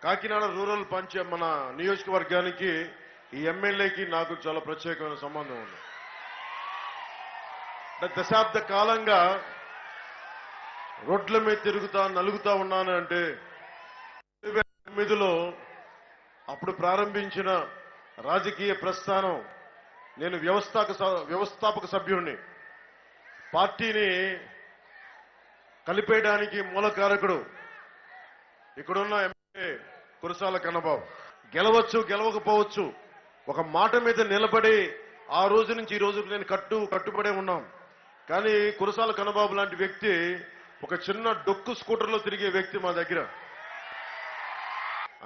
Kakinada rural మన నియోజకవర్గానికి ఈ ఎమ్మెల్యేకి నాకు చాలా ప్రత్యేకమైన సంబంధం ఉంది. దశాబ్ద కాలంగా రోడ్ల మీద నలుగుతా ఉన్నాను అంటే 2009లో అప్పుడు ప్రారంభించిన రాజకీయ ప్రస్థానం. నేను వ్యవస్థాపక సభ్యుడిని. పార్టీని కలిపేయడానికి మూలకారకుడు ఇక్కడున్న ఎమ్మెల్యే కురసాల కన్నబాబు. గెలవచ్చు గెలవకపోవచ్చు, ఒక మాట మీద నిలబడి ఆ రోజు నుంచి ఈ రోజుకు నేను కట్టుబడే ఉన్నాం. కానీ కురసాల కన్నబాబు లాంటి వ్యక్తి ఒక చిన్న డొక్కు స్కూటర్లో తిరిగే వ్యక్తి మా దగ్గర.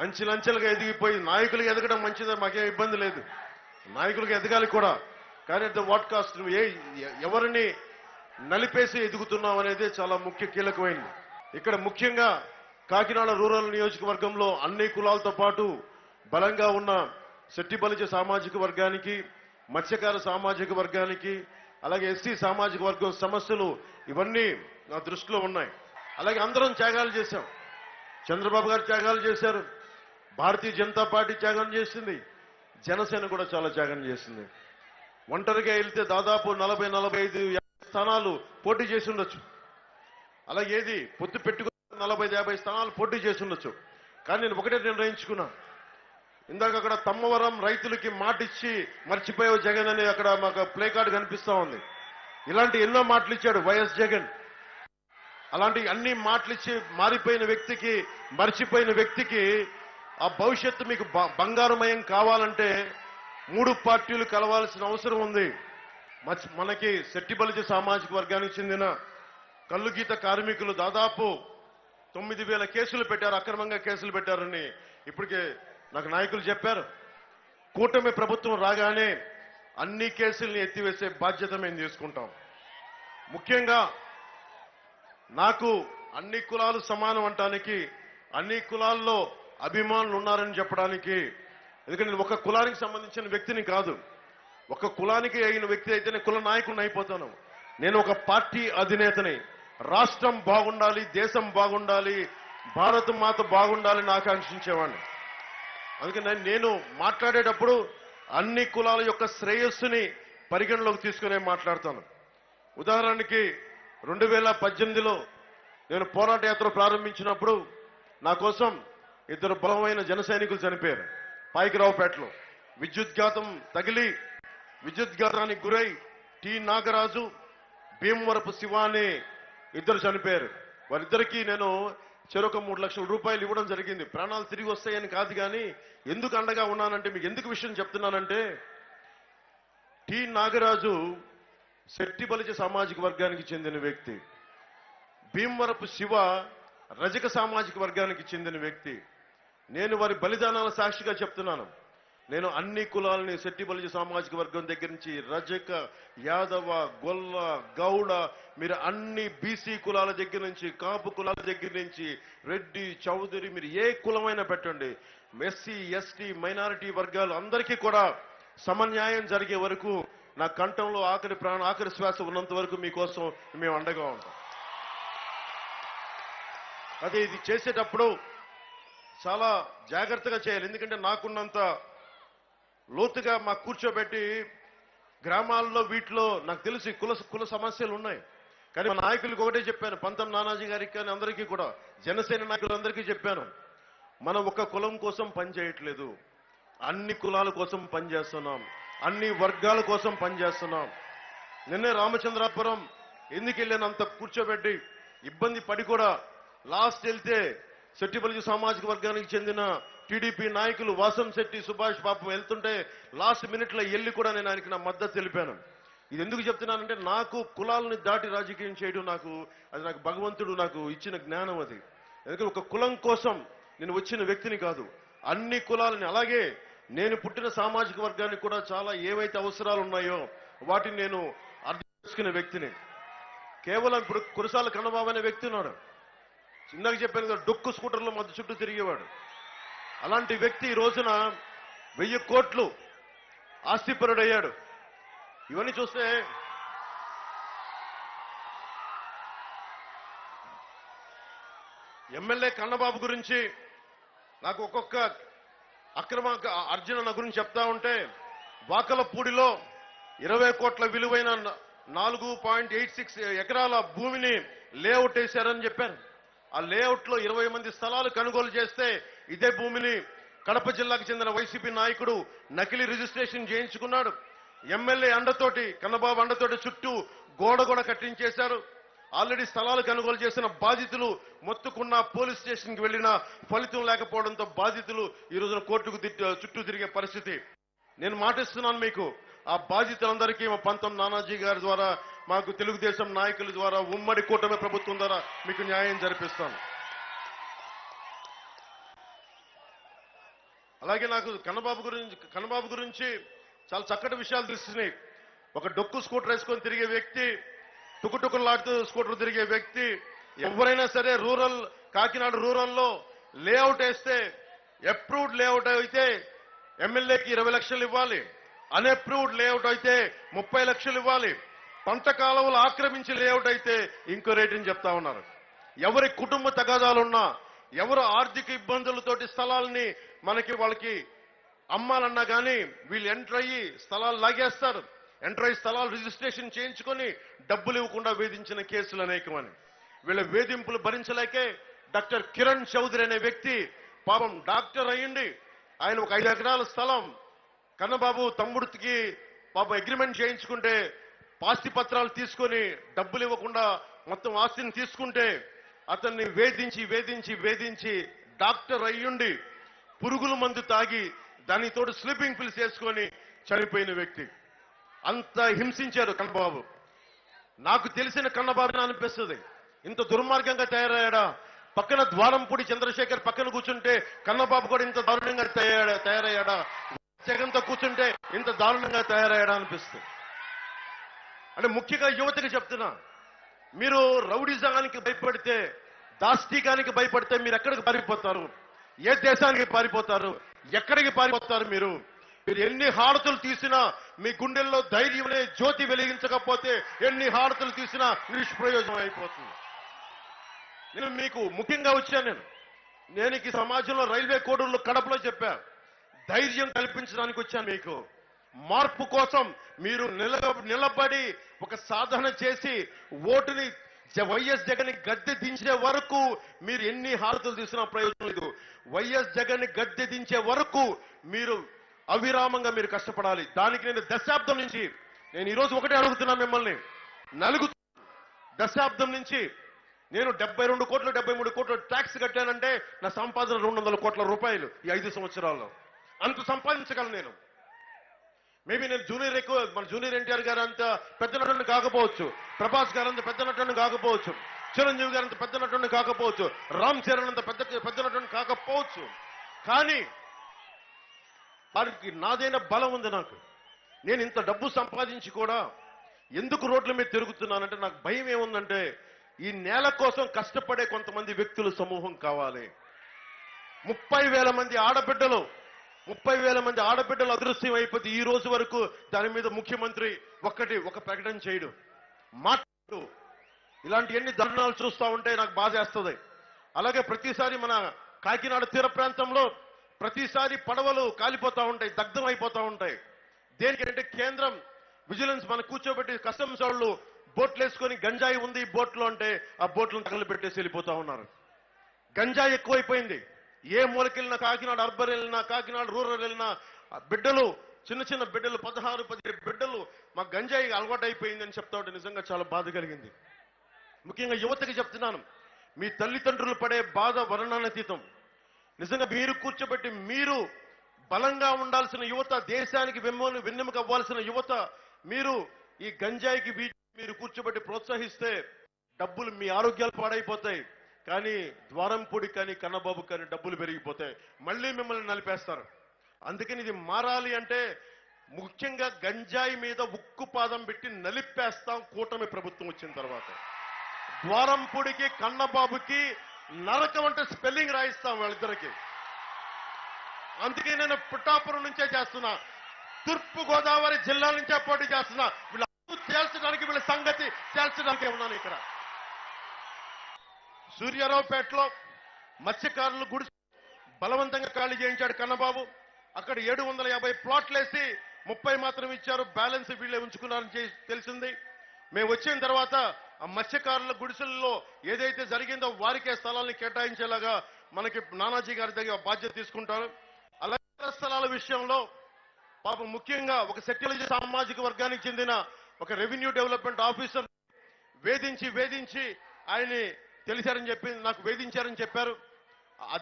అంచెలంచెలుగా ఎదిగిపోయి నాయకులుగా ఎదగడం మంచిదే, మాకేం ఇబ్బంది లేదు, నాయకులుగా ఎదగాలి కూడా. కానీ అట్ ద వాట్ కాస్ట్, నువ్వు ఎవరిని నలిపేసి ఎదుగుతున్నావు అనేది చాలా కీలకమైంది. ఇక్కడ ముఖ్యంగా కాకినాడ రూరల్ నియోజకవర్గంలో అన్ని కులాలతో పాటు బలంగా ఉన్న శెట్టి బలిజ సామాజిక వర్గానికి, మత్స్యకార సామాజిక వర్గానికి, అలాగే ఎస్సీ సామాజిక వర్గం సమస్యలు ఇవన్నీ నా దృష్టిలో ఉన్నాయి. అలాగే అందరం త్యాగాలు చేశాం. చంద్రబాబు గారు త్యాగాలు చేశారు, భారతీయ జనతా పార్టీ త్యాగం చేసింది, జనసేన కూడా చాలా త్యాగం చేసింది. ఒంటరిగా వెళ్తే దాదాపు 40-45 స్థానాలు పోటీ చేసి ఉండొచ్చు. అలాగే ఏది పొత్తు పెట్టుకుని 40-50 స్థానాలు పోటీ చేసి ఉండొచ్చు. కానీ నేను ఒకటే నిర్ణయించుకున్నా. ఇందాక అక్కడ తమ్మవరం రైతులకి మాటిచ్చి మర్చిపోయావు జగన్ అని అక్కడ మాకు ప్లే కార్డు కనిపిస్తా ఉంది. ఇలాంటి ఎన్నో మాటలు ఇచ్చాడు వైఎస్ జగన్. అలాంటి అన్ని మాటలు ఇచ్చి మారిపోయిన వ్యక్తికి, మర్చిపోయిన వ్యక్తికి ఆ భవిష్యత్తు మీకు బంగారుమయం కావాలంటే 3 పార్టీలు కలవాల్సిన అవసరం ఉంది. మనకి శెట్టి బలిజ సామాజిక వర్గానికి చెందిన కల్లుగీత కార్మికులు దాదాపు 9,000 కేసులు పెట్టారు, అక్రమంగా కేసులు పెట్టారని ఇప్పటికే నాకు నాయకులు చెప్పారు. కూటమి ప్రభుత్వం రాగానే అన్ని కేసుల్ని ఎత్తివేసే బాధ్యత మేము తీసుకుంటాం. ముఖ్యంగా నాకు అన్ని కులాలు సమానం అంటానికి, అన్ని కులాల్లో అభిమానులు ఉన్నారని చెప్పడానికి. ఎందుకంటే నేను ఒక కులానికి సంబంధించిన వ్యక్తిని కాదు, ఒక కులానికి అయిన వ్యక్తి అయితేనే కుల నాయకుడిని అయిపోతాను. నేను ఒక పార్టీ అధినేతని. రాష్ట్రం బాగుండాలి, దేశం బాగుండాలి, భారత మాత బాగుండాలని ఆకాంక్షించేవాడిని. అందుకని నేను మాట్లాడేటప్పుడు అన్ని కులాల యొక్క శ్రేయస్సుని పరిగణలోకి తీసుకునే మాట్లాడతాను. ఉదాహరణకి 2018లో నేను పోరాట యాత్ర ప్రారంభించినప్పుడు నా కోసం 2 బలమైన జన సైనికులు చనిపోయారు. పాయికరావుపేటలో విద్యుద్ఘాతానికి గురై టి నాగరాజు, భీమవరపు శివ అని 2 చనిపోయారు. వారిద్దరికీ నేను చెరొక 3 లక్షల రూపాయలు ఇవ్వడం జరిగింది. ప్రాణాలు తిరిగి వస్తాయని కాదు, కానీ ఎందుకు అండగా ఉన్నానంటే, మీకు ఎందుకు విషయం చెప్తున్నానంటే, టి నాగరాజు శెట్టి బలిజ సామాజిక వర్గానికి చెందిన వ్యక్తి, భీమవరపు శివ రజక సామాజిక వర్గానికి చెందిన వ్యక్తి. నేను వారి బలిదానాల సాక్షిగా చెప్తున్నాను. నేను అన్ని కులాలని శెట్టి బలిజ సామాజిక వర్గం దగ్గర నుంచి రజక, యాదవ, గొల్ల, గౌడ, మీరు అన్ని బీసీ కులాల దగ్గర నుంచి, కాపు కులాల దగ్గర నుంచి, రెడ్డి, చౌదరి, మీరు ఏ కులమైనా పెట్టండి, ఎస్సీ, ఎస్టీ, మైనారిటీ వర్గాలు అందరికీ కూడా సమన్యాయం జరిగే వరకు నా కంఠంలో ఆఖరి శ్వాస ఉన్నంత వరకు మీకోసం మేము అండగా ఉంటాం. అదే ఇది చేసేటప్పుడు చాలా జాగ్రత్తగా చేయాలి. ఎందుకంటే నాకున్నంత లోతుగా మాకు కూర్చోబెట్టి గ్రామాల్లో వీటిలో నాకు తెలిసి కుల సమస్యలు ఉన్నాయి. కానీ మా నాయకులకు ఒకటే చెప్పాను, పంతం నానాజీ గారికి కానీ అందరికీ కూడా, జనసేన నాయకులందరికీ చెప్పాను, మనం ఒక కులం కోసం పనిచేయట్లేదు, అన్ని కులాల కోసం పనిచేస్తున్నాం, అన్ని వర్గాల కోసం పనిచేస్తున్నాం. నిన్నే రామచంద్రాపురం ఎందుకు వెళ్ళానంత కూర్చోబెట్టి ఇబ్బంది పడి కూడా లాస్ట్ వెళ్తే శెట్టి బలిజ సామాజిక వర్గానికి చెందిన టీడీపీ నాయకులు వాసం శెట్టి, సుభాష్ పాపం వెళ్తుంటే లాస్ట్ మినిట్లో వెళ్ళి కూడా నేను ఆయనకి నా మద్దతు తెలిపాను. ఇది ఎందుకు చెప్తున్నానంటే, నాకు కులాలని దాటి రాజకీయం చేయడం అది నాకు భగవంతుడు నాకు ఇచ్చిన జ్ఞానం. అది ఎందుకంటే ఒక కులం కోసం నేను వచ్చిన వ్యక్తిని కాదు, అన్ని కులాలని. అలాగే నేను పుట్టిన సామాజిక వర్గానికి కూడా చాలా ఏవైతే అవసరాలు ఉన్నాయో వాటిని నేను అర్థం చేసుకునే వ్యక్తిని. కేవలం ఇప్పుడు కురసాల కన్నబాబు అనే వ్యక్తి ఉన్నాడు, ఇందాక చెప్పాను కదా, డొక్కు స్కూటర్లో మధ్య చుట్టూ తిరిగేవాడు. అలాంటి వ్యక్తి ఈ రోజున 1000 కోట్లు ఆస్తిపరుడయ్యాడు. ఇవన్నీ చూస్తే ఎమ్మెల్యే కన్నబాబు గురించి నాకు ఒక్కొక్క అక్రమ అర్జున నా గురించి చెప్తా ఉంటే వాకలపూడిలో 20 కోట్ల విలువైన 4.86 ఎకరాల భూమిని లేఅవుట్ వేశారని చెప్పారు. ఆ లేఅవుట్ లో 20 మంది స్థలాలు కొనుగోలు చేస్తే ఇదే భూమిని కడప జిల్లాకు చెందిన వైసీపీ నాయకుడు నకిలీ రిజిస్ట్రేషన్ చేయించుకున్నాడు. ఎమ్మెల్యే అండతోటి కన్నబాబు అండతోటి చుట్టూ గోడ కూడా కట్టించేశారు. ఆల్రెడీ స్థలాలు కొనుగోలు చేసిన బాధితులు మొత్తుకున్న పోలీస్ స్టేషన్ కి వెళ్లినా ఫలితం లేకపోవడంతో బాధితులు ఈ రోజున కోర్టుకు చుట్టూ తిరిగే పరిస్థితి. నేను మాటిస్తున్నాను మీకు, ఆ బాధితులందరికీ మా పంతం నానాజీ గారి ద్వారా, మాకు తెలుగుదేశం నాయకుల ద్వారా, ఉమ్మడి కూటమి ప్రభుత్వం ద్వారా మీకు న్యాయం జరిపిస్తాను. అలాగే నాకు కన్నబాబు గురించి చాలా చక్కటి విషయాలు తెలిసినాయి. ఒక డొక్కు స్కూటర్ వేసుకొని తిరిగే వ్యక్తి, టుకుటుకులాడుతూ స్కూటర్ తిరిగే వ్యక్తి, ఎవరైనా సరే కాకినాడ రూరల్లో లేఅవుట్ వేస్తే అప్రూవ్డ్ లేఅవుట్ అయితే ఎమ్మెల్యేకి 20 లక్షలు ఇవ్వాలి, అన్అప్రూవ్డ్ లేఅవుట్ అయితే 30 లక్షలు ఇవ్వాలి, పంట కాలువలు ఆక్రమించి లేఅవుట్ అయితే ఇంకో రేటుని చెప్తా ఉన్నారు. ఎవరి కుటుంబ తగాదాలున్నా, ఎవరు ఆర్థిక ఇబ్బందులతోటి స్థలాల్ని వాళ్ళకి అమ్మాలన్నా కానీ వీళ్ళు ఎంటర్ అయ్యి స్థలాలు లాగేస్తారు. ఎంటర్ అయ్యి స్థలాలు రిజిస్ట్రేషన్ చేయించుకొని డబ్బులు ఇవ్వకుండా వేధించిన కేసులు అనేకమని. వీళ్ళ వేధింపులు భరించలేకే డాక్టర్ కిరణ్ చౌదరి అనే వ్యక్తి పాపం డాక్టర్ అయ్యిండి ఆయన ఒక 5 ఎకరాల స్థలం కన్నబాబు తమ్ముడికి పాపం అగ్రిమెంట్ చేయించుకుంటే ఆస్తి పత్రాలు తీసుకొని డబ్బులు ఇవ్వకుండా మొత్తం ఆస్తిని తీసుకుంటే అతన్ని వేధించి డాక్టర్ అయ్యుండి పురుగుల మందు తాగి దానితోటి స్లీపింగ్ పిల్స్ వేసుకొని చనిపోయిన వ్యక్తి. అంత హింసించారు కన్నబాబు. నాకు తెలిసిన కన్నబాబు అనిపిస్తుంది, ఇంత దుర్మార్గంగా తయారయ్యాడా? పక్కన ద్వారంపూడి చంద్రశేఖర్ పక్కన కూర్చుంటే కన్నబాబు కూడా ఇంత దారుణంగా తయారయ్యాడా? జగన్తో కూర్చుంటే ఇంత దారుణంగా తయారయ్యాడా అనిపిస్తుంది. అంటే ముఖ్యంగా యువతకి చెప్తున్నా, మీరు రౌడిజానికి భయపడితే, దాష్టీకానికి భయపడితే మీరు ఎక్కడికి పారిపోతారు? ఏ దేశానికి పారిపోతారు? ఎక్కడికి పారిపోతారు? మీరు ఎన్ని హారతులు తీసినా మీ గుండెల్లో ధైర్యం అనే జ్యోతి వెలిగించకపోతే ఎన్ని హారతులు తీసినా నిష్ప్రయోజనం అయిపోతుంది. నేను మీకు ముఖ్యంగా వచ్చాను. నేను ఈ సమాజంలో రైల్వే కోడూరులో కడపలో చెప్పా, ధైర్యం కల్పించడానికి వచ్చాను. మీకు మార్పు కోసం మీరు నిలబడి ఒక సాధన చేసి ఓటుని వైఎస్ జగన్ గద్దె దించే వరకు మీరు ఎన్ని హారతులు తీసినా ప్రయోజనం లేదు. వైఎస్ జగన్ గద్దె దించే వరకు మీరు అవిరామంగా మీరు కష్టపడాలి. దానికి నేను దశాబ్దం నుంచి నేను ఈరోజు ఒకటే అడుగుతున్నా మిమ్మల్ని, దశాబ్దం నుంచి నేను 72 కోట్లు 73 కోట్లు ట్యాక్స్ కట్టానంటే నా సంపాదన 200 కోట్ల రూపాయలు ఈ 5 సంవత్సరాల్లో. అంత సంపాదించగలను నేను. మేబీ నేను మన జూనియర్ ఎన్టీఆర్ గారు అంత పెద్ద నటుడిని కాకపోవచ్చు, ప్రభాస్ గారు అంత పెద్ద నటుడిని కాకపోవచ్చు, చిరంజీవి గారు అంత పెద్ద నటుడిని కాకపోవచ్చు, రామ్ చరణ్ అంత పెద్ద నటుడిని కాకపోవచ్చు, కానీ వారికి నాదైన బలం ఉంది. నేను ఇంత డబ్బు సంపాదించి కూడా ఎందుకు రోడ్ల మీద తిరుగుతున్నానంటే నాకు భయం ఏముందంటే ఈ నేల కోసం కష్టపడే కొంతమంది వ్యక్తుల సమూహం కావాలి. 30,000 మంది ఆడబిడ్డలు 30,000 మంది ఆడబిడ్డలు అదృశ్యం అయిపోతే ఈ రోజు వరకు దాని మీద ముఖ్యమంత్రి ఒక ప్రకటన చేయడు, మాట్లాడు. ఇలాంటి ఎన్ని ధర్నాలు చూస్తూ ఉంటే నాకు బాధేస్తుంది. అలాగే ప్రతిసారి మన కాకినాడ తీర ప్రాంతంలో ప్రతిసారి పడవలు కాలిపోతా ఉంటాయి, దగ్ధం అయిపోతా ఉంటాయి. దేనికంటే కేంద్రం విజిలెన్స్ మన కూర్చోబెట్టి కస్టమ్స్ వాళ్ళు బోట్లు వేసుకొని గంజాయి ఉంది బోట్లో అంటే ఆ బోట్లను తగలబెట్టేసి వెళ్ళిపోతా ఉన్నారు. గంజాయి ఎక్కువైపోయింది. ఏ మూలకెళ్ళినా, కాకినాడ అర్బన్ వెళ్ళినా, కాకినాడ రూరల్ వెళ్ళినా బిడ్డలు, చిన్న బిడ్డలు 16-17 బిడ్డలు మా గంజాయి అలవాటు అయిపోయిందని చెప్తా ఉంటే నిజంగా చాలా బాధ కలిగింది. ముఖ్యంగా యువతకి చెప్తున్నాను, మీ తల్లిదండ్రులు పడే బాధ వర్ణనాతీతం. నిజంగా మీరు కూర్చోబెట్టి మీరు బలంగా ఉండాల్సిన యువత, దేశానికి వెన్నెముక అవ్వాల్సిన యువత, మీరు ఈ గంజాయికి మీరు కూర్చోబెట్టి ప్రోత్సహిస్తే డబ్బులు మీ ఆరోగ్యాలు పాడైపోతాయి. కానీ ద్వారంపూడి కానీ కన్నబాబు కానీ డబ్బులు పెరిగిపోతాయి, మళ్ళీ మిమ్మల్ని నలిపేస్తారు. అందుకని ఇది మారాలి అంటే ముఖ్యంగా గంజాయి మీద ఉక్కు పాదం పెట్టి నలిపేస్తాం కూటమి ప్రభుత్వం వచ్చిన తర్వాత. ద్వారంపూడికి కన్నబాబుకి నరకం అంటే స్పెల్లింగ్ రాయిస్తాం వాళ్ళిద్దరికి. అందుకే నేను పుట్టాపురం నుంచే చేస్తున్నా, తూర్పు గోదావరి జిల్లా నుంచే పోటీ చేస్తున్నా. వీళ్ళ తేల్చడానికి, వీళ్ళ సంగతి తేల్చడానికి ఉన్నాను ఇక్కడ. సూర్యారావుపేటలో మత్స్యకారులు బలవంతంగా ఖాళీ చేయించాడు కన్నబాబు. అక్కడ 750 ప్లాట్లు వేసి 30 మాత్రం ఇచ్చారు, బ్యాలెన్స్ వీళ్ళే ఉంచుకున్నారని తెలిసింది. మేము వచ్చిన తర్వాత ఆ మత్స్యకారుల గుడిసెల్లో ఏదైతే జరిగిందో వారికే స్థలాలను కేటాయించేలాగా మనకి నానాజీ గారి దగ్గర బాధ్యత తీసుకుంటారు. అలాగే స్థలాల విషయంలో పాపం ముఖ్యంగా ఒక సెటిలైజ్ సామాజిక వర్గానికి చెందిన ఒక రెవెన్యూ డెవలప్మెంట్ ఆఫీసర్ వేధించి ఆయన్ని తెలిసారని చెప్పి నాకు వేధించారని చెప్పారు.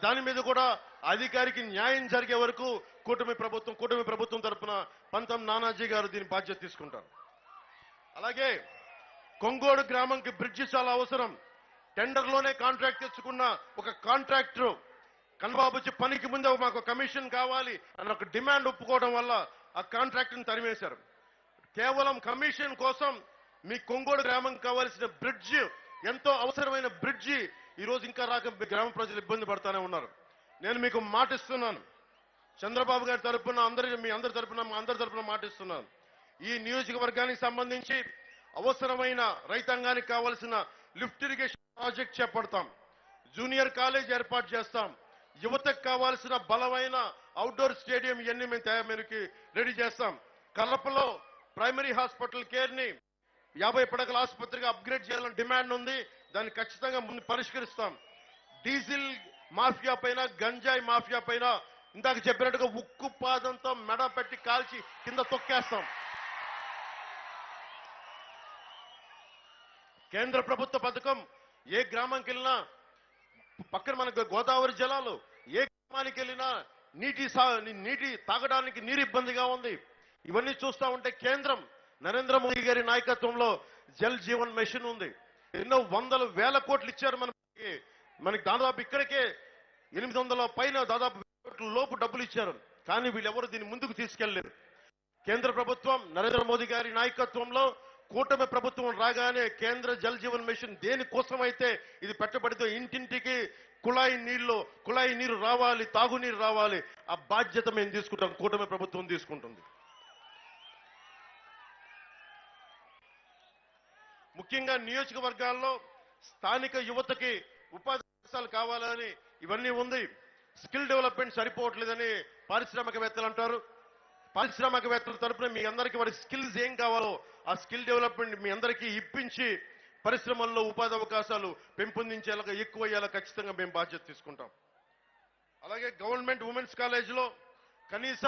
దాని మీద కూడా అధికారికి న్యాయం జరిగే వరకు కూటమి ప్రభుత్వం తరఫున పంతం నానాజీ గారు దీని బాధ్యత తీసుకుంటారు. అలాగే కొంగోడు గ్రామంకి బ్రిడ్జి చాలా అవసరం. టెండర్లోనే కాంట్రాక్ట్ తెచ్చుకున్న ఒక కాంట్రాక్టర్ కన్నబాబు వచ్చి పనికి ముందే మాకు కమిషన్ కావాలి అన్న ఒక డిమాండ్ ఒప్పుకోవడం వల్ల ఆ కాంట్రాక్ట్ని తరిమేశారు. కేవలం కమిషన్ కోసం మీ కొంగోడు గ్రామం కావాల్సిన బ్రిడ్జి, ఎంతో అవసరమైన బ్రిడ్జి ఈ రోజు ఇంకా రాక గ్రామ ప్రజలు ఇబ్బంది పడతానే ఉన్నారు. నేను మీకు మాటిస్తున్నాను, చంద్రబాబు గారి తరఫున మీ అందరి తరఫున మాటిస్తున్నాను. ఈ నియోజకవర్గానికి సంబంధించి అవసరమైన రైతాంగానికి కావాల్సిన లిఫ్ట్ ఇరిగేషన్ ప్రాజెక్ట్ చేపడతాం. జూనియర్ కాలేజ్ ఏర్పాటు చేస్తాం. యువతకు కావాల్సిన బలమైన అవుట్డోర్ స్టేడియం ఇవన్నీ మేము రెడీ చేస్తాం. కడపలో ప్రైమరీ హాస్పిటల్ కేర్ ని 50 పడకల ఆసుపత్రిగా అప్గ్రేడ్ చేయాలని డిమాండ్ ఉంది. దాన్ని ఖచ్చితంగా ముందు పరిష్కరిస్తాం. డీజిల్ మాఫియా పైన, గంజాయి మాఫియా పైన ఇందాక చెప్పినట్టుగా ఉక్కు పాదంతో మెడ పెట్టి కాల్చి కింద తొక్కేస్తాం. కేంద్ర ప్రభుత్వ పథకం ఏ గ్రామంకి వెళ్ళినా, పక్కన మనకు గోదావరి జలాలు, ఏ గ్రామానికి వెళ్ళినా నీటి తాగడానికి నీరు ఇబ్బందిగా ఉంది. ఇవన్నీ చూస్తా ఉంటే కేంద్రం నరేంద్ర మోదీ గారి నాయకత్వంలో జల్ జీవన్ మిషన్ ఉంది. ఎన్నో వందల వేల కోట్లు ఇచ్చారు మనకి దాదాపు ఇక్కడికే 800 పైన దాదాపు కోట్ల లోపు డబ్బులు ఇచ్చారు. కానీ వీళ్ళెవరు దీన్ని ముందుకు తీసుకెళ్లేరు. కేంద్ర ప్రభుత్వం నరేంద్ర మోదీ గారి నాయకత్వంలో కూటమి ప్రభుత్వం రాగానే కేంద్ర జల్ జీవన్ మిషన్ దేనికోసమైతే ఇది పెట్టబడితే ఇంటింటికి కుళాయి నీరు రావాలి, తాగునీరు రావాలి. ఆ బాధ్యత మేము తీసుకుంటాం, కూటమి ప్రభుత్వం తీసుకుంటుంది. ముఖ్యంగా నియోజకవర్గాల్లో స్థానిక యువతకి ఉపాధి అవకాశాలు కావాలని ఇవన్నీ ఉంది. స్కిల్ డెవలప్మెంట్ సరిపోవట్లేదని పారిశ్రామికవేత్తలు అంటారు. పారిశ్రామికవేత్తల తరపున మీ అందరికీ వారి స్కిల్స్ ఏం కావాలో ఆ స్కిల్ డెవలప్మెంట్ మీ అందరికీ ఇప్పించి పరిశ్రమల్లో ఉపాధి అవకాశాలు పెంపొందించేలాగా ఎక్కువయ్యేలా ఖచ్చితంగా మేము బాధ్యత తీసుకుంటాం. అలాగే గవర్నమెంట్ ఉమెన్స్ కాలేజీలో కనీస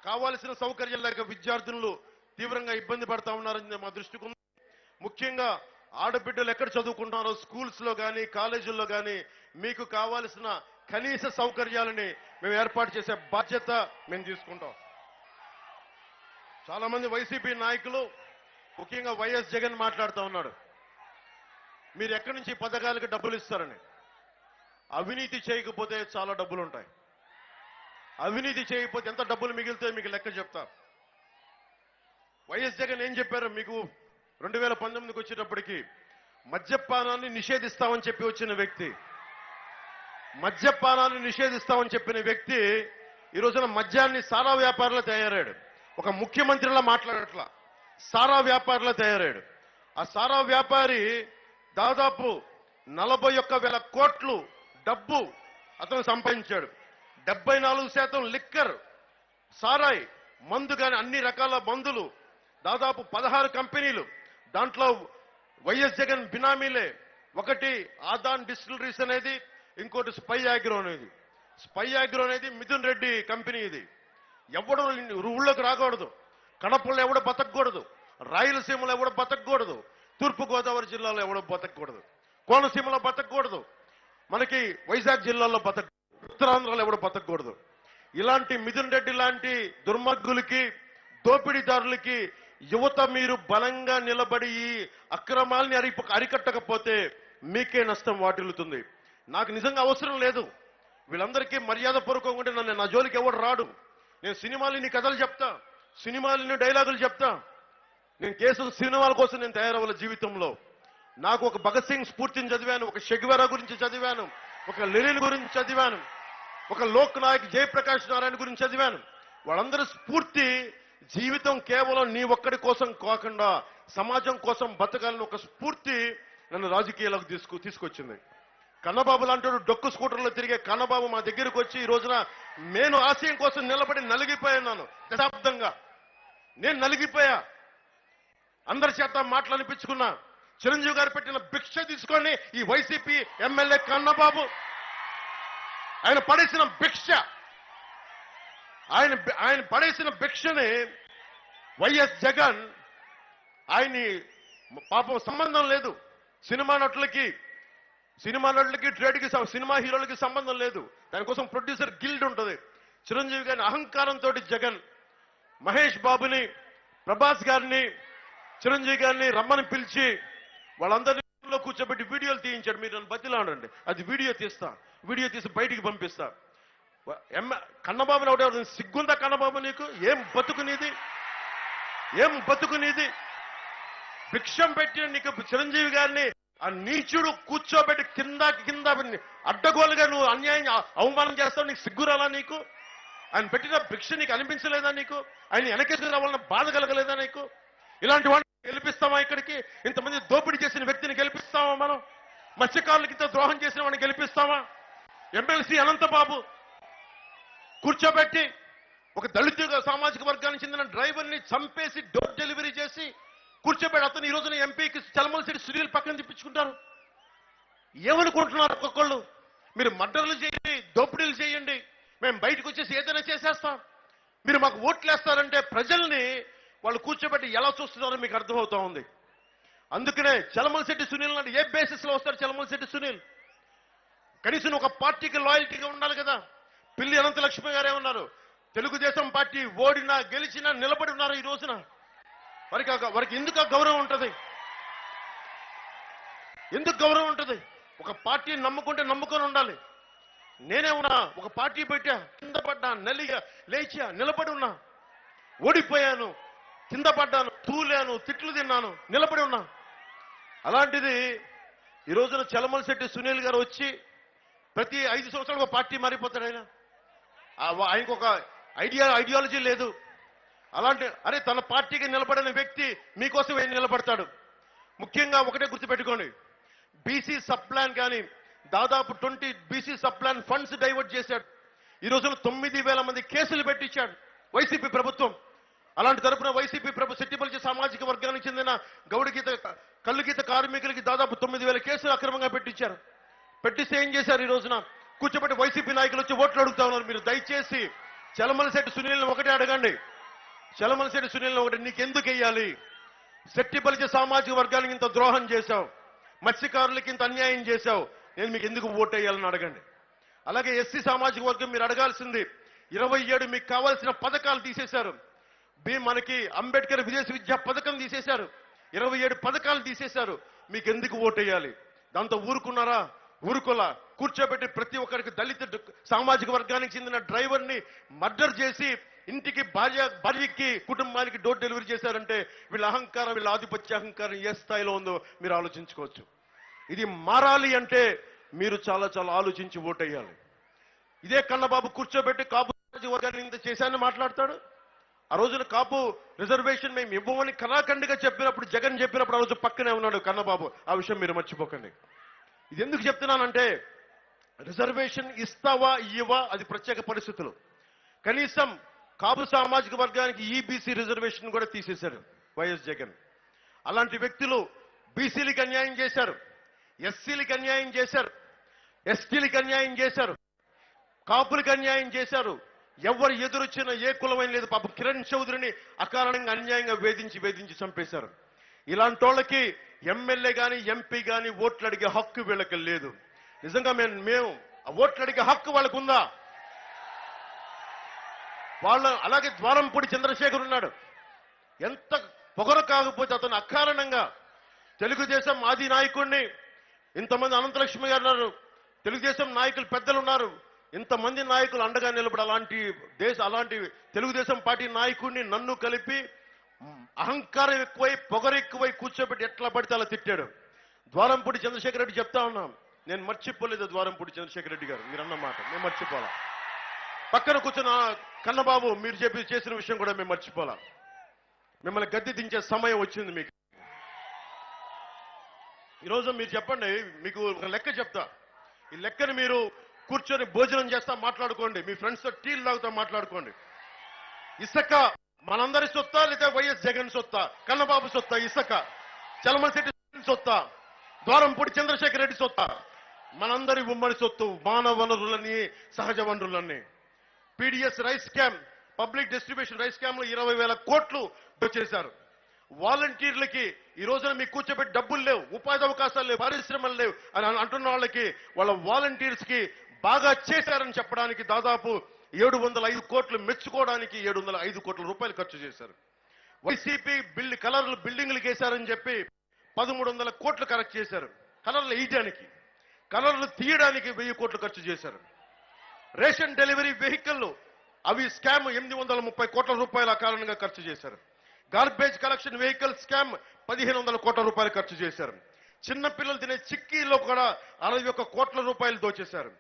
కావాల్సిన సౌకర్యాలు లేక విద్యార్థులు తీవ్రంగా ఇబ్బంది పడతా ఉన్నారని మా దృష్టికి ఉంది. ముఖ్యంగా ఆడబిడ్డలు ఎక్కడ చదువుకుంటున్నారో స్కూల్స్ లో కానీ కాలేజీల్లో కానీ మీకు కావాల్సిన కనీస సౌకర్యాలని మేము ఏర్పాటు చేసే బాధ్యత మేము తీసుకుంటాం. చాలా మంది వైసీపీ నాయకులు ముఖ్యంగా వైఎస్ జగన్ మాట్లాడుతూ ఉన్నాడు, మీరు ఎక్కడి నుంచి పథకాలకు డబ్బులు ఇస్తారని. అవినీతి చేయకపోతే చాలా డబ్బులు ఉంటాయి. అవినీతి చేయకపోతే ఎంత డబ్బులు మిగిలితే మీకు లెక్క చెప్తా. వైఎస్ జగన్ ఏం చెప్పారు మీకు 2019కి వచ్చేటప్పటికి మద్యపానాన్ని నిషేధిస్తామని చెప్పి వచ్చిన వ్యక్తి, మద్యపానాన్ని నిషేధిస్తామని చెప్పిన వ్యక్తి ఈ రోజున మద్యాన్ని సారా వ్యాపారులు తయారయ్యాడు. ఒక ముఖ్యమంత్రిలా మాట్లాడట్లా, సారా వ్యాపారులు తయారయ్యాడు. ఆ సారా వ్యాపారి దాదాపు 41,000 కోట్లు డబ్బు అతను సంపాదించాడు. 74% లిక్కర్, సారాయి, మందు కానీ అన్ని రకాల మందులు, దాదాపు 16 కంపెనీలు. దాంట్లో వైఎస్ జగన్ బినామీలే. ఒకటి ఆదాన్ డిస్టిలరీస్ అనేది, ఇంకోటి స్పై ఆగ్రో అనేది. స్పై ఆగ్రో అనేది మిథున్ రెడ్డి కంపెనీ. ఇది ఎవడు ఊళ్ళోకి రాకూడదు, కడపలో ఎవడో బతకూడదు, రాయలసీమలో ఎవడో బతకూడదు, తూర్పు గోదావరి జిల్లాలో ఎవడో బతకూడదు, కోనసీమలో బతకూడదు, మనకి వైజాగ్ జిల్లాలో ఉత్తరాంధ్రలో ఎవడో బతకూడదు. ఇలాంటి మిథున్ రెడ్డి లాంటి దుర్మార్గులకి, దోపిడీదారులకి యువత మీరు బలంగా నిలబడి ఈ అక్రమాల్ని అరికట్టకపోతే మీకే నష్టం వాటిల్లుతుంది. నాకు నిజంగా అవసరం లేదు, వీళ్ళందరికీ మర్యాదపూర్వకంగా ఉంటే నా జోలికి ఎవడు రాడు. నేను సినిమాలని కథలు చెప్తా, సినిమాలని డైలాగులు చెప్తా. నేను సినిమాల కోసం నేను తయారవ్వాలి జీవితంలో. నాకు ఒక భగత్ సింగ్ స్ఫూర్తిని చదివాను, ఒక షెగ్వెరా గురించి చదివాను, ఒక లెనిన్ గురించి చదివాను, ఒక లోక్ నాయక్ జయప్రకాష్ నారాయణ గురించి చదివాను. వాళ్ళందరూ స్ఫూర్తి జీవితం కేవలం నీ ఒక్కడి కోసం కాకుండా సమాజం కోసం బతకాలని ఒక స్ఫూర్తి నన్ను రాజకీయాలకు తీసుకొచ్చింది. కన్నబాబు లాంటి డొక్కు స్కూటర్లో తిరిగే కన్నబాబు మా దగ్గరకు వచ్చి ఈ రోజున నేను ఆశయం కోసం నిలబడి నలిగిపోయాను. దశాబ్దంగా నేను నలిగిపోయా. అందరి చేత మాటలు అనిపించుకున్నా. చిరంజీవి గారు పెట్టిన భిక్ష తీసుకొని ఈ వైసీపీ ఎమ్మెల్యే కన్నబాబు ఆయన పడేసిన భిక్ష, ఆయన పడేసిన భిక్షని వైఎస్ జగన్ ఆయన్ని పాపం సంబంధం లేదు. సినిమా నటులకి ట్రేడ్కి, సినిమా హీరోలకి సంబంధం లేదు. దానికోసం ప్రొడ్యూసర్ గిల్డ్ ఉంటుంది. చిరంజీవి గారిని అహంకారంతో జగన్ మహేష్ బాబుని, ప్రభాస్ గారిని, చిరంజీవి గారిని రమ్మని పిలిచి వాళ్ళందరిలో కూర్చోబెట్టి వీడియోలు తీయించాడు. మీరు నన్ను బతిలాడండి, అది వీడియో తీసి బయటికి పంపిస్తా. కన్నబాబుని ఒకటి సిగ్గుందా కన్నబాబు నీకు? ఏం బతుకునేది? భిక్షం పెట్టి నీకు చిరంజీవి గారిని ఆ నీచుడు కూర్చోబెట్టి కింద అడ్డగోలుగా నువ్వు అన్యాయం అవమానం చేస్తావు. నీకు సిగ్గురాలా? నీకు ఆయన పెట్టిన భిక్ష నీకు అనిపించలేదా? నీకు ఆయన వెనకేసుకు రావాలన్న బాధ కలగలేదా నీకు? ఇలాంటి వాడిని గెలిపిస్తామా? ఇక్కడికి ఇంతమంది దోపిడీ చేసిన వ్యక్తిని గెలిపిస్తామా? మనం మత్స్యకారులకి ఇంత ద్రోహం చేసిన వాడిని గెలిపిస్తామా? ఎమ్మెల్సీ అనంతబాబు కూర్చోబెట్టి ఒక దళిత సామాజిక వర్గానికి చెందిన డ్రైవర్ని చంపేసి డోర్ డెలివరీ చేసి కూర్చోబెట్టి అతను ఈ రోజున ఎంపీకి చలమలసిరి సునీల్ పక్కన తిప్పించుకుంటారు. ఏమనుకుంటున్నారు ఒక్కొక్కళ్ళు? మీరు మర్డర్లు చేయండి, దోపిడీలు చేయండి, మేము బయటకు వచ్చేసి ఏదైనా చేసేస్తాం, మీరు మాకు ఓట్లు వేస్తారంటే ప్రజల్ని వాళ్ళు కూర్చోబెట్టి ఎలా చూస్తున్నారో మీకు అర్థమవుతా ఉంది. అందుకనే చలమలశెట్టి సునీల్ అంటే ఏ బేసిస్ లో వస్తారు? చలమలశెట్టి సునీల్ కనీసం ఒక పార్టీకి లాయల్టీగా ఉండాలి కదా. పిల్లి అనంత లక్ష్మి గారే ఉన్నారు. తెలుగుదేశం పార్టీ ఓడినా గెలిచినా నిలబడి ఉన్నారు. ఈ రోజున వారికి ఎందుకు గౌరవం ఉంటుంది? ఎందుకు గౌరవం ఉంటుంది? ఒక పార్టీ నమ్ముకొని ఉండాలి. నేనే ఉన్నా, ఒక పార్టీ పెట్టా, కింద పడ్డా, నలిగా లేచా, నిలబడి ఉన్నా. ఓడిపోయాను, కింద పడ్డాను, తూలాను, తిట్లు తిన్నాను, నిలబడి ఉన్నా. అలాంటిది ఈ రోజున చలమలశెట్టి సునీల్ గారు వచ్చి ప్రతి 5 సంవత్సరాలు ఒక పార్టీ మారిపోతాడు. ఆయనకు ఒక ఐడియాలజీ లేదు. అలాంటి తన పార్టీకి నిలబడిన వ్యక్తి మీకోసం ఏం నిలబడతాడు? ముఖ్యంగా ఒకటే గుర్తుపెట్టుకోండి, బీసీ సబ్ ప్లాన్ కానీ దాదాపు 20 BC sub plan funds divert చేశాడు. ఈ రోజున 9,000 మంది కేసులు పెట్టించాడు వైసీపీ ప్రభుత్వం. అలాంటి తరపున వైసీపీ సెట్టిపల్లి సామాజిక వర్గానికి చెందిన కళ్ళు గీత కార్మికులకి దాదాపు 9,000 కేసులు అక్రమంగా పెట్టించారు. పెట్టిస్తే ఏం చేశారు? ఈ రోజున కూర్చోబెట్టి వైసీపీ నాయకులు వచ్చి ఓట్లు అడుగుతా ఉన్నారు. మీరు దయచేసి చలమలశెట్టి సునీల్ని ఒకటే అడగండి. చలమలశెట్టి సునీల్ని ఒకటి, నీకెందుకు వెయ్యాలి? సెట్టిపల్లి సామాజిక వర్గానికి ఇంత ద్రోహం చేశావు, మత్స్యకారులకి ఇంత అన్యాయం చేశావు, నేను మీకు ఎందుకు ఓటు వేయాలని అడగండి. అలాగే ఎస్సీ సామాజిక వర్గం మీరు అడగాల్సింది, 27 మీకు కావాల్సిన పథకాలు తీసేశారు. మనకి అంబేద్కర్ విదేశీ విద్యా పథకం తీసేశారు. 27 పథకాలు తీసేశారు. మీకు ఎందుకు ఓటు వేయాలి? దాంతో ఊరుకున్నారా? ఊరుకోలా. కూర్చోబెట్టి ప్రతి ఒక్కరికి దళిత సామాజిక వర్గానికి చెందిన డ్రైవర్ని మర్డర్ చేసి ఇంటికి భార్యకి కుటుంబానికి డోర్ డెలివరీ చేశారంటే వీళ్ళ అహంకారం, వీళ్ళ ఆధిపత్య అహంకారం ఏ స్థాయిలో ఉందో మీరు ఆలోచించుకోవచ్చు. ఇది మారాలి అంటే మీరు చాలా ఆలోచించి ఓటేయాలి. ఇదే కన్నబాబు కూర్చోబెట్టి కాపు వర్గాన్ని ఇంత చేశానని మాట్లాడతాడు. ఆ రోజున కాపు రిజర్వేషన్ మేము ఇవ్వమని కరాఖండిగా చెప్పినప్పుడు, జగన్ చెప్పినప్పుడు ఆ రోజు పక్కనే ఉన్నాడు కన్నబాబు. ఆ విషయం మీరు మర్చిపోకండి. ఇది ఎందుకు చెప్తున్నానంటే, రిజర్వేషన్ ఇస్తావా ఇవ్వవా అది ప్రత్యేక పరిస్థితులు. కనీసం కాపు సామాజిక వర్గానికి ఈబీసీ రిజర్వేషన్ కూడా తీసేశారు వైఎస్ జగన్. అలాంటి వ్యక్తులు బీసీలకు అన్యాయం చేశారు, ఎస్సీలకు అన్యాయం చేశారు, ఎస్టీలకు అన్యాయం చేశారు, కాపులకు అన్యాయం చేశారు. ఎవరు ఎదురొచ్చినా ఏ కులమైన లేదు. పాపం కిరణ్ చౌదరిని అకారణంగా అన్యాయంగా వేధించి చంపేశారు. ఇలాంటి వాళ్ళకి ఎమ్మెల్యే కానీ ఎంపీ కానీ ఓట్లు అడిగే హక్కు వీళ్ళకి లేదు. నిజంగా మేము ఓట్లు అడిగే హక్కు వాళ్ళకు ఉందా? అలాగే ద్వారంపూడి చంద్రశేఖర్ ఉన్నాడు. ఎంత పొగరు కాకపోతే అతను అకారణంగా తెలుగుదేశం ఆది నాయకుడిని, ఇంతమంది అనంతలక్ష్మి గారు ఉన్నారు, తెలుగుదేశం నాయకులు పెద్దలు ఉన్నారు, ఇంతమంది నాయకులు అండగా నిలబడి అలాంటి తెలుగుదేశం పార్టీ నాయకుడిని నన్ను కలిపి అహంకారం ఎక్కువై పొగరు ఎక్కువై కూర్చోబెట్టి ఎట్లా పడితే అలా తిట్టాడు. ద్వారంపూడి చంద్రశేఖర్ రెడ్డి చెప్తా ఉన్నాం, నేను మర్చిపోలేదు ద్వారంపూడి చంద్రశేఖర్ రెడ్డి గారు మీరు అన్నమాట, మేము మర్చిపోలా. పక్కన కూర్చున్న కన్నబాబు మీరు చేసిన విషయం కూడా మేము మర్చిపోలా. మిమ్మల్ని గద్దె దించే సమయం వచ్చింది మీకు. ఈరోజు మీరు చెప్పండి, మీకు ఒక లెక్క చెప్తా. ఈ లెక్కని మీరు కూర్చొని భోజనం చేస్తా మాట్లాడుకోండి, మీ ఫ్రెండ్స్తో టీలు తాగుతా మాట్లాడుకోండి. ఇసుక మనందరి సొత్తా లేదా వైఎస్ జగన్ సొత్తా? కన్నబాబు సొత్తా ఇసుక? చలమశెట్టి సొత్తా? ద్వారంపూడి చంద్రశేఖర్ రెడ్డి సొత్తా? మనందరి ఉమ్మడి సొత్తు, మానవ వనరులని, సహజ వనరులన్నీ. PDS rice scam, public distribution rice scam లో 20,000 కోట్లు దోచేశారు. వాలంటీర్లకి ఈ రోజున మీకు కూర్చోబెట్టి డబ్బులు లేవు, ఉపాధి అవకాశాలు లేవు, పరిశ్రమలు లేవు అని అంటున్న వాళ్ళకి, వాళ్ళ వాలంటీర్స్ కి బాగా చేశారని చెప్పడానికి దాదాపు 705 కోట్లు, మెచ్చుకోవడానికి 705 కోట్ల రూపాయలు ఖర్చు చేశారు. వైసీపీ కలర్లు బిల్డింగ్లు వేశారని చెప్పి 1300 కోట్లు కరెక్ట్ చేశారు. కలర్లు వేయడానికి, కలర్లు తీయడానికి 1000 కోట్లు ఖర్చు చేశారు. రేషన్ డెలివరీ వెహికల్ అవి స్కామ్ 830 కోట్ల రూపాయల కారణంగా ఖర్చు చేశారు. గార్బేజ్ కలెక్షన్ వెహికల్ స్కామ్ 1500 కోట్ల రూపాయలు ఖర్చు చేశారు. చిన్న పిల్లలు తినే చిక్కీలో కూడా 61 కోట్ల రూపాయలు దోచేశారు.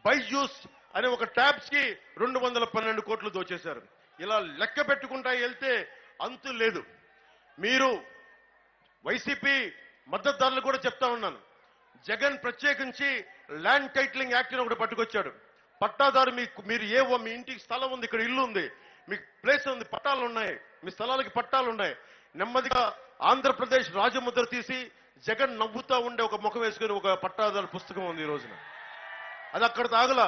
బైజూస్ అనే ఒక ట్యాబ్స్ కి 212 కోట్లు దోచేశారు. ఇలా లెక్క పెట్టుకుంటా వెళ్తే అంతు లేదు. మీరు వైసీపీ మద్దతుదారులు కూడా చెప్తా ఉన్నాను, జగన్ ప్రత్యేకించి ల్యాండ్ టైటిలింగ్ యాక్ట్ ఒకటి పట్టుకొచ్చాడు. పట్టాదారు మీరు మీ ఇంటికి స్థలం ఉంది, ఇక్కడ ఇల్లు ఉంది, మీకు ప్లేస్ ఉంది, పట్టాలు ఉన్నాయి, మీ స్థలాలకి పట్టాలు ఉన్నాయి. నెమ్మదిగా ఆంధ్రప్రదేశ్ రాజముద్ర తీసి జగన్ నవ్వుతా ఉండే ఒక ముఖం వేసుకుని ఒక పట్టాదారు పుస్తకం ఉంది ఈ రోజున. అది అక్కడ తాగలా.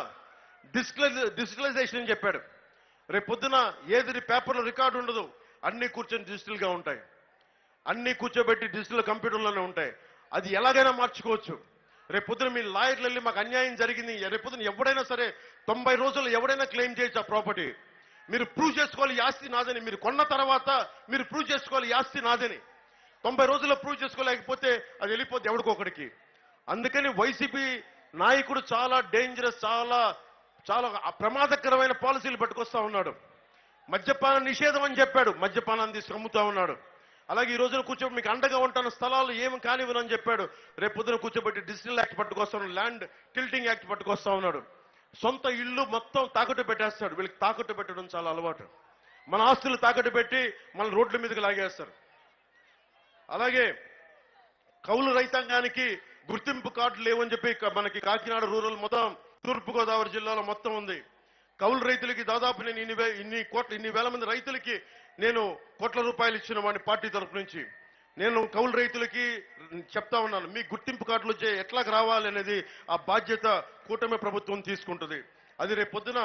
డిజిటలైజేషన్ అని చెప్పాడు. రేపు పొద్దున ఏది పేపర్లో రికార్డు ఉండదు, అన్ని కూర్చొని డిజిటల్ గా ఉంటాయి, అన్ని కూర్చోబెట్టి డిజిటల్ కంప్యూటర్లోనే ఉంటాయి. అది ఎలాగైనా మార్చుకోవచ్చు. రేపు పొద్దున మీ లాయర్లు వెళ్ళి మాకు అన్యాయం జరిగింది, రేపు పొద్దున ఎవడైనా సరే 90 రోజులు ఎవడైనా క్లెయిమ్ చేయొచ్చు ఆ ప్రాపర్టీ. మీరు ప్రూవ్ చేసుకోవాలి ఈ ఆస్తి నాదని. మీరు కొన్న తర్వాత మీరు ప్రూవ్ చేసుకోవాలి ఈ ఆస్తి నాదని. 90 రోజుల్లో ప్రూవ్ చేసుకోలేకపోతే అది వెళ్ళిపోతే ఎవడికొకడికి. అందుకని వైసీపీ నాయకుడు చాలా డేంజరస్, చాలా చాలా ప్రమాదకరమైన పాలసీలు పట్టుకొస్తా ఉన్నాడు. మద్యపాన నిషేధం అని చెప్పాడు, మద్యపానాన్ని తీసుకు అమ్ముతా ఉన్నాడు. అలాగే ఈ రోజున కూర్చోబెట్టి మీకు అండగా ఉంటాను, స్థలాలు ఏమి కానివ్వనని చెప్పాడు. రేపు పొద్దున కూర్చోబెట్టి డిజిటల్ యాక్ట్ పట్టుకొస్తా ఉన్నాడు, ల్యాండ్ టిల్టింగ్ యాక్ట్ పట్టుకొస్తా ఉన్నాడు. సొంత ఇల్లు మొత్తం తాకట్టు పెట్టేస్తాడు. వీళ్ళకి తాకట్టు పెట్టడం చాలా అలవాటు. మన ఆస్తులు తాకట్టు పెట్టి మన రోడ్ల మీదకి లాగేస్తారు. అలాగే కౌలు రైతాంగానికి గుర్తింపు కార్డులు లేవని చెప్పి మనకి కాకినాడ రూరల్ మొత్తం తూర్పుగోదావరి జిల్లాలో మొత్తం ఉంది. కౌలు రైతులకి దాదాపు నేను ఇన్ని వేల మంది రైతులకి నేను కోట్ల రూపాయలు ఇచ్చిన వాడిని పార్టీ తరఫు నుంచి. నేను కౌలు రైతులకి చెప్తా ఉన్నాను, మీ గుర్తింపు కార్డులు ఎట్లాగ రావాలి అనేది ఆ బాధ్యత కూటమి ప్రభుత్వం తీసుకుంటుంది. అది రేపు పొద్దున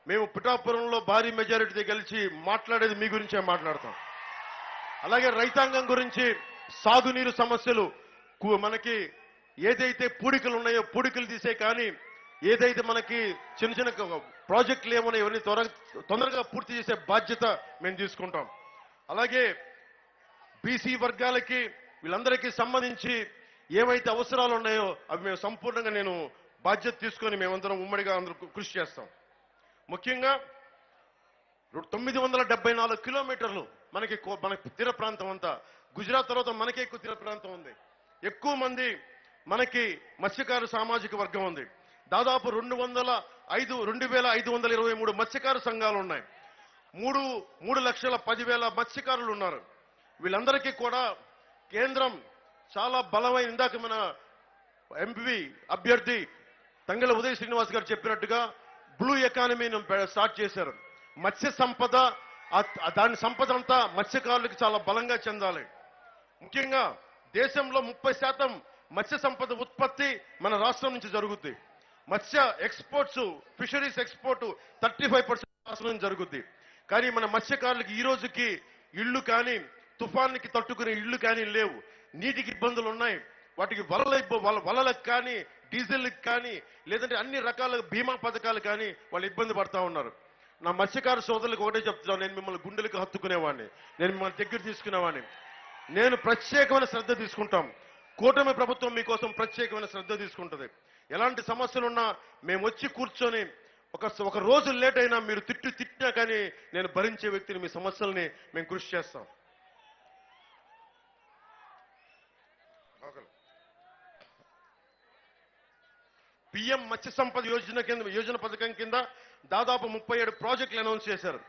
మేము పిఠాపురంలో భారీ మెజారిటీతో గెలిచి మాట్లాడేది మీ గురించే మాట్లాడతాం. అలాగే రైతాంగం గురించి సాగునీరు సమస్యలు, మనకి ఏదైతే పూడికలు ఉన్నాయో పూడికలు తీసే, కానీ ఏదైతే మనకి చిన్న చిన్న ప్రాజెక్టులు ఏమన్నా ఇవన్నీ తొందరగా పూర్తి చేసే బాధ్యత మేము తీసుకుంటాం. అలాగే బీసీ వర్గాలకి వీళ్ళందరికీ సంబంధించి ఏమైతే అవసరాలు ఉన్నాయో అవి మేము సంపూర్ణంగా నేను బాధ్యత తీసుకొని మేమందరం ఉమ్మడిగా అందరూ కృషి చేస్తాం. ముఖ్యంగా 974 కిలోమీటర్లు మనకి తీర ప్రాంతం అంతా. గుజరాత్ తర్వాత మనకే ఎక్కువ తీర ప్రాంతం ఉంది. ఎక్కువ మంది మనకి మత్స్యకారు సామాజిక వర్గం ఉంది. దాదాపు 2,523 మత్స్యకారు సంఘాలు ఉన్నాయి. 3,10,000 మత్స్యకారులు ఉన్నారు. వీళ్ళందరికీ కూడా కేంద్రం చాలా బలమైన, ఇందాక మన ఎంపీ అభ్యర్థి తంగెల ఉదయ్ శ్రీనివాస్ గారు చెప్పినట్టుగా బ్లూ ఎకానమీని స్టార్ట్ చేశారు. మత్స్య సంపద, దాని సంపద అంతా మత్స్యకారులకు చాలా బలంగా చెందాలి. ముఖ్యంగా దేశంలో 30% మత్స్య సంపద ఉత్పత్తి మన రాష్ట్రం నుంచి జరుగుద్ది. మత్స్య ఎక్స్పోర్ట్స్, ఫిషరీస్ ఎక్స్పోర్ట్ 35% రాష్ట్రం నుంచి జరుగుద్ది. కానీ మన మత్స్యకారులకి ఈ రోజుకి ఇళ్లు కానీ, తుఫాన్కి తట్టుకునే ఇళ్లు కానీ లేవు. నీటికి ఇబ్బందులు ఉన్నాయి. వాటికి వలలకు కానీ, డీజిల్కి కానీ, లేదంటే అన్ని రకాల బీమా పథకాలు కానీ వాళ్ళు ఇబ్బంది పడతా ఉన్నారు. నా మత్స్యకారు సోదరులకు ఒకటే చెప్తున్నాను, నేను మిమ్మల్ని గుండెలకు హత్తుకునేవాడిని, నేను మిమ్మల్ని దగ్గర తీసుకునేవాడిని. నేను ప్రత్యేకమైన శ్రద్ధ తీసుకుంటాం. కూటమి ప్రభుత్వం మీకోసం ప్రత్యేకమైన శ్రద్ధ తీసుకుంటుంది. ఎలాంటి సమస్యలున్నా మేము వచ్చి కూర్చొని ఒక రోజు లేట్ అయినా మీరు తిట్టినా కానీ నేను భరించే వ్యక్తిని, మీ సమస్యల్ని మేము కృషి చేస్తాం. పిఎం మత్స్య సంపద యోజన పథకం కింద దాదాపు 37 ప్రాజెక్టులు అనౌన్స్ చేశారు.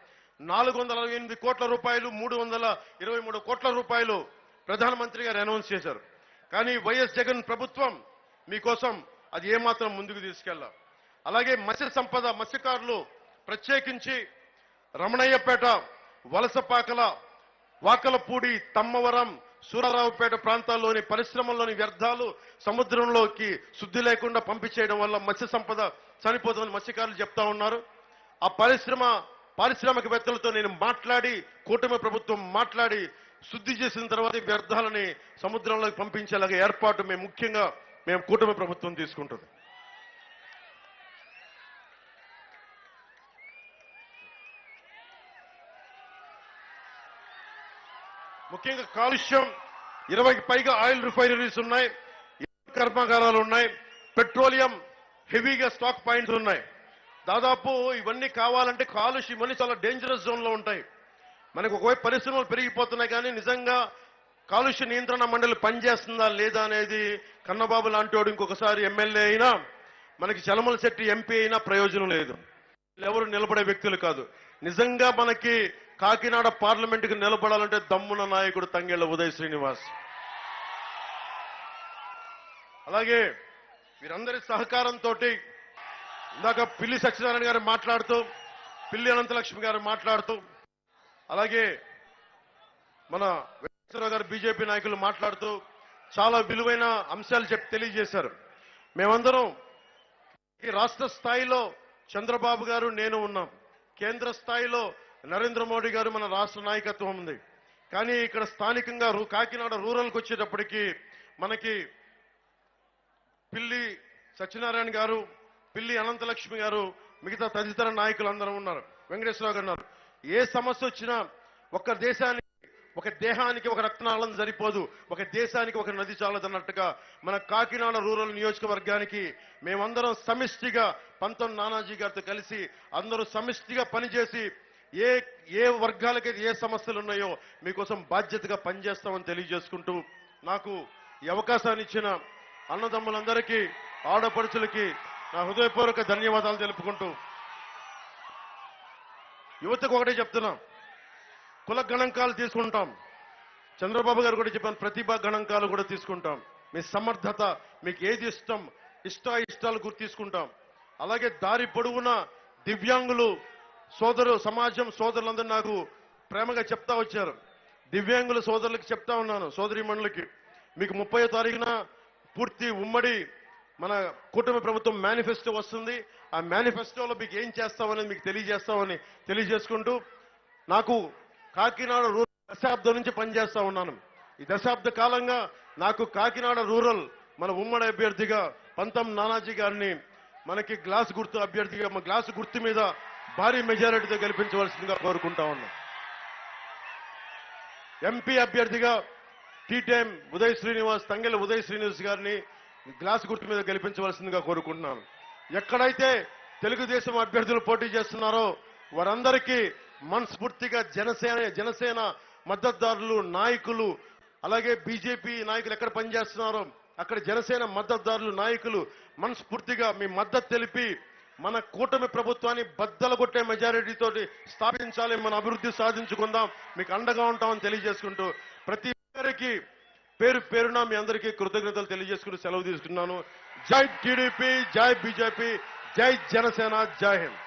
468 కోట్ల రూపాయలు, 323 కోట్ల రూపాయలు ప్రధానమంత్రి గారు అనౌన్స్ చేశారు. కానీ వైఎస్ జగన్ ప్రభుత్వం మీకోసం అది ఏమాత్రం ముందుకు తీసుకెళ్ళాం. అలాగే మత్స్య సంపద, మత్స్యకారులు ప్రత్యేకించి రమణయ్యపేట, వలసపాకల, వాకలపూడి, తమ్మవరం, సూరారావుపేట ప్రాంతాల్లోని పరిశ్రమల్లోని వ్యర్థాలు సముద్రంలోకి శుద్ధి లేకుండా పంపించేయడం వల్ల మత్స్య సంపద చనిపోతుందని మత్స్యకారులు చెప్తా ఉన్నారు. ఆ పారిశ్రామికవేత్తలతో నేను మాట్లాడి, కూటమి ప్రభుత్వం మాట్లాడి శుద్ధి చేసిన తర్వాత వ్యర్థాలని సముద్రంలోకి పంపించేలాగా ఏర్పాటు ముఖ్యంగా కూటమి ప్రభుత్వం తీసుకుంటుంది. ముఖ్యంగా కాలుష్యం, 20కి పైగా ఆయిల్ రిఫైనరీస్ ఉన్నాయి, కర్మాగారాలు ఉన్నాయి, పెట్రోలియం హెవీగా స్టాక్ పాయింట్స్ ఉన్నాయి. దాదాపు ఇవన్నీ కావాలంటే కాలుష్యం ఇవన్నీ చాలా డేంజరస్ జోన్ లో ఉంటాయి. మనకు ఒకవైపు పరిశ్రమలు పెరిగిపోతున్నాయి, కానీ నిజంగా కాలుష్య నియంత్రణ మండలి పనిచేస్తుందా లేదా అనేది కన్నబాబు లాంటి వాడు ఇంకొకసారి ఎమ్మెల్యే అయినా, మనకి చలమల శెట్టి ఎంపీ అయినా ప్రయోజనం లేదు. ఎవరు నిలబడే వ్యక్తులు కాదు. నిజంగా మనకి కాకినాడ పార్లమెంటుకు నిలబడాలంటే దమ్మున నాయకుడు తంగెళ్ల ఉదయ్ శ్రీనివాస్. అలాగే వీరందరి సహకారంతో ఇందాక పిల్లి సత్యనారాయణ గారు మాట్లాడుతూ, పిల్లి అనంతలక్ష్మి గారు మాట్లాడుతూ, అలాగే మన వెంకటేశ్వరరావు గారు బీజేపీ నాయకులు మాట్లాడుతూ చాలా విలువైన అంశాలు తెలియజేశారు. మేమందరం ఈ రాష్ట్ర స్థాయిలో చంద్రబాబు గారు, నేను ఉన్నాం. కేంద్ర స్థాయిలో నరేంద్ర మోడీ గారు, మన రాష్ట్ర నాయకత్వం ఉంది. కానీ ఇక్కడ స్థానికంగా కాకినాడ రూరల్కి వచ్చేటప్పటికి మనకి పిల్లి సత్యనారాయణ గారు, పిల్లి అనంతలక్ష్మి గారు, మిగతా తదితర నాయకులు అందరూ ఉన్నారు. వెంకటేశ్వరరావు గారు ఉన్నారు. ఏ సమస్య వచ్చినా ఒక దేహానికి ఒక రక్తనాళం సరిపోదు, ఒక దేశానికి ఒక నది చాలదన్నట్టుగా మన కాకినాడ రూరల్ నియోజకవర్గానికి మేమందరం సమిష్టిగా పంతం నానాజీ గారితో కలిసి అందరూ సమిష్టిగా పనిచేసి ఏ వర్గాలకైతే ఏ సమస్యలు ఉన్నాయో మీకోసం బాధ్యతగా పనిచేస్తామని తెలియజేసుకుంటూ, నాకు ఈ అవకాశాన్ని ఇచ్చిన అన్నదమ్ములందరికీ, ఆడపడుచులకి నా హృదయపూర్వక ధన్యవాదాలు తెలుపుకుంటూ, యువతకు ఒకటే చెప్తున్నా, కుల గణాంకాలు తీసుకుంటాం. చంద్రబాబు గారు కూడా చెప్పాను, ప్రతిభా గణాంకాలు కూడా తీసుకుంటాం. మీ సమర్థత, మీకు ఏది ఇష్టాలు గుర్తు తీసుకుంటాం. అలాగే దారి పొడవునా దివ్యాంగులు సమాజం సోదరులందరూ నాకు ప్రేమగా చెప్తా వచ్చారు. దివ్యాంగుల సోదరులకి చెప్తా ఉన్నాను, సోదరీమణులకి, మీకు 30వ తారీఖున పూర్తి ఉమ్మడి మన కూటమి ప్రభుత్వం మేనిఫెస్టో వస్తుంది. ఆ మేనిఫెస్టోలో మీకు ఏం చేస్తామనేది మీకు తెలియజేస్తామని తెలియజేసుకుంటూ, నాకు కాకినాడ రూరల్ దశాబ్దం నుంచి పనిచేస్తా ఉన్నాను. ఈ దశాబ్ద కాలంగా నాకు కాకినాడ రూరల్ మన ఉమ్మడి అభ్యర్థిగా పంతం నానాజీ గారిని మనకి గ్లాస్ గుర్తు అభ్యర్థిగా, మన గ్లాసు గుర్తు మీద భారీ మెజారిటీతో గెలిపించవలసిందిగా కోరుకుంటా ఉన్నాం. ఎంపీ అభ్యర్థిగా టీటైం ఉదయ్ శ్రీనివాస్, తంగెళ్ల ఉదయ్ శ్రీనివాస్ గారిని గ్లాస్ గుర్తు మీద గెలిపించవలసిందిగా కోరుకుంటున్నాను. ఎక్కడైతే తెలుగుదేశం అభ్యర్థులు పోటీ చేస్తున్నారో వారందరికీ మనస్ఫూర్తిగా జనసేన మద్దతుదారులు, నాయకులు, అలాగే బీజేపీ నాయకులు ఎక్కడ పనిచేస్తున్నారో అక్కడ జనసేన మద్దతుదారులు, నాయకులు మనస్ఫూర్తిగా మీ మద్దతు తెలిపి మన కూటమి ప్రభుత్వాన్ని బద్దలగొట్టే మెజారిటీతో స్థాపించాలి, మన అభివృద్ధి సాధించుకుందాం, మీకు అండగా ఉంటామని తెలియజేసుకుంటూ, ప్రతి ఒక్కరికి పేరు పేరున మీ అందరికీ కృతజ్ఞతలు తెలియజేసుకుంటూ సెలవు తీసుకున్నాను. జై టీడీపీ, జై బీజేపీ, జై జనసేన, జై హింద్.